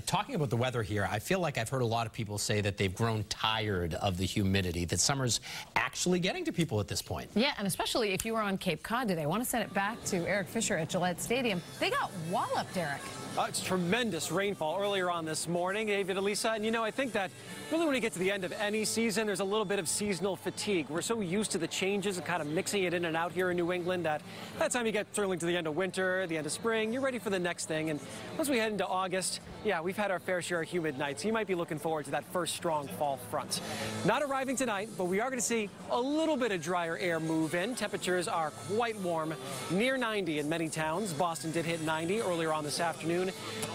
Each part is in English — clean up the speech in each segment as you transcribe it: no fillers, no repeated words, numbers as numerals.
Talking about the weather here, I feel like I've heard a lot of people say that they've grown tired of the humidity, that summer's actually getting to people at this point. Yeah, and especially if you were on Cape Cod today. I want to send it back to Eric Fisher at Gillette Stadium. They got walloped, Eric. It's tremendous rainfall earlier on this morning, David, Elisa. And, you know, I think that really when you get to the end of any season, there's a little bit of seasonal fatigue. We're so used to the changes and kind of mixing it in and out here in New England that by the time you get certainly to the end of winter, the end of spring, you're ready for the next thing. And once we head into August, yeah, we've had our fair share of humid nights. You might be looking forward to that first strong fall front. Not arriving tonight, but we are going to see a little bit of drier air move in. Temperatures are quite warm, near 90 in many towns. Boston did hit 90 earlier on this afternoon.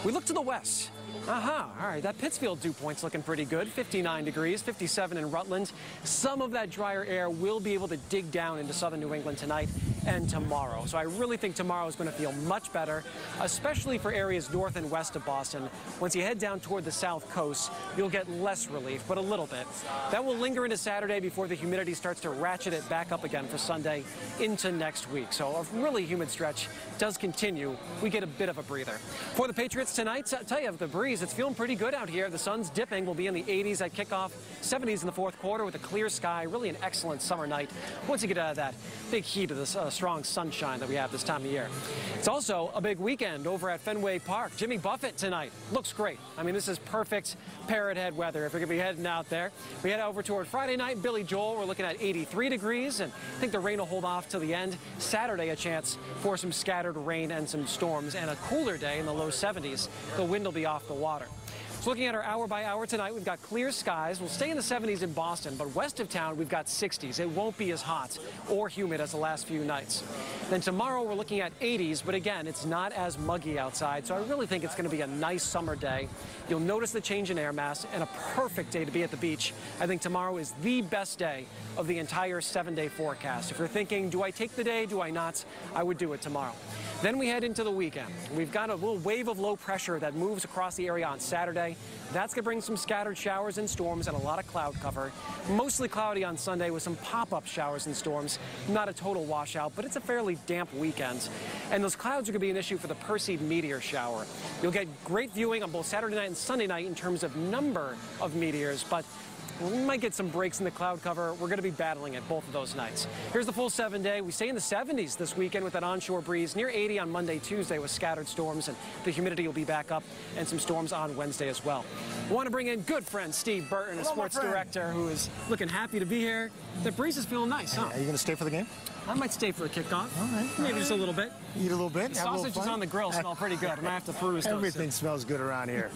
We look to the west. All right, that Pittsfield dew point's looking pretty good. 59 degrees, 57 in Rutland. Some of that drier air will be able to dig down into southern New England tonight and tomorrow. So I really think tomorrow is going to feel much better, especially for areas north and west of Boston. Once you head down toward the south coast, you'll get less relief, but a little bit. That will linger into Saturday before the humidity starts to ratchet it back up again for Sunday into next week. So a really humid stretch does continue. We get a bit of a breather. For the Patriots tonight, I'll tell you, the breeze, it's feeling pretty good out here. The sun's dipping. We'll be in the 80s at kickoff, 70s in the fourth quarter with a clear sky. Really an excellent summer night once you get out of that big heat of this strong sunshine that we have this time of year. It's also a big weekend over at Fenway Park. Jimmy Buffett tonight looks great. I mean, this is perfect parrot head weather if you're going to be heading out there. We head over toward Friday night. Billy Joel, we're looking at 83 degrees, and I think the rain will hold off till the end. Saturday, a chance for some scattered rain and some storms, and a cooler day in the low 70s. The wind will be off the water. So looking at our hour by hour tonight, we've got clear skies. We'll stay in the 70s in Boston, but west of town, we've got 60s. It won't be as hot or humid as the last few nights. Then tomorrow, we're looking at 80s, but again, it's not as muggy outside, so I really think it's going to be a nice summer day. You'll notice the change in air mass and a perfect day to be at the beach. I think tomorrow is the best day of the entire 7-day forecast. If you're thinking, do I take the day, do I not, I would do it tomorrow. Then we head into the weekend. We've got a little wave of low pressure that moves across the area on Saturday. That's going to bring some scattered showers and storms and a lot of cloud cover. Mostly cloudy on Sunday with some pop-up showers and storms. Not a total washout, but it's a fairly damp weekend. And those clouds are going to be an issue for the Perseid meteor shower. You'll get great viewing on both Saturday night and Sunday night in terms of number of meteors, but we might get some breaks in the cloud cover. We're going to be battling it both of those nights. Here's the full 7-day. We stay in the 70s this weekend with that onshore breeze, near 80 on Monday, Tuesday with scattered storms, and the humidity will be back up and some storms on Wednesday as well. We want to bring in good friend Steve Burton, a sports director, who is looking happy to be here. The breeze is feeling nice, huh? Are you going to stay for the game? I might stay for a kickoff. All right. Maybe just a little bit. Eat a little bit. The sausages on the grill smell pretty good. I'm going to have to peruse those. Everything smells good around here.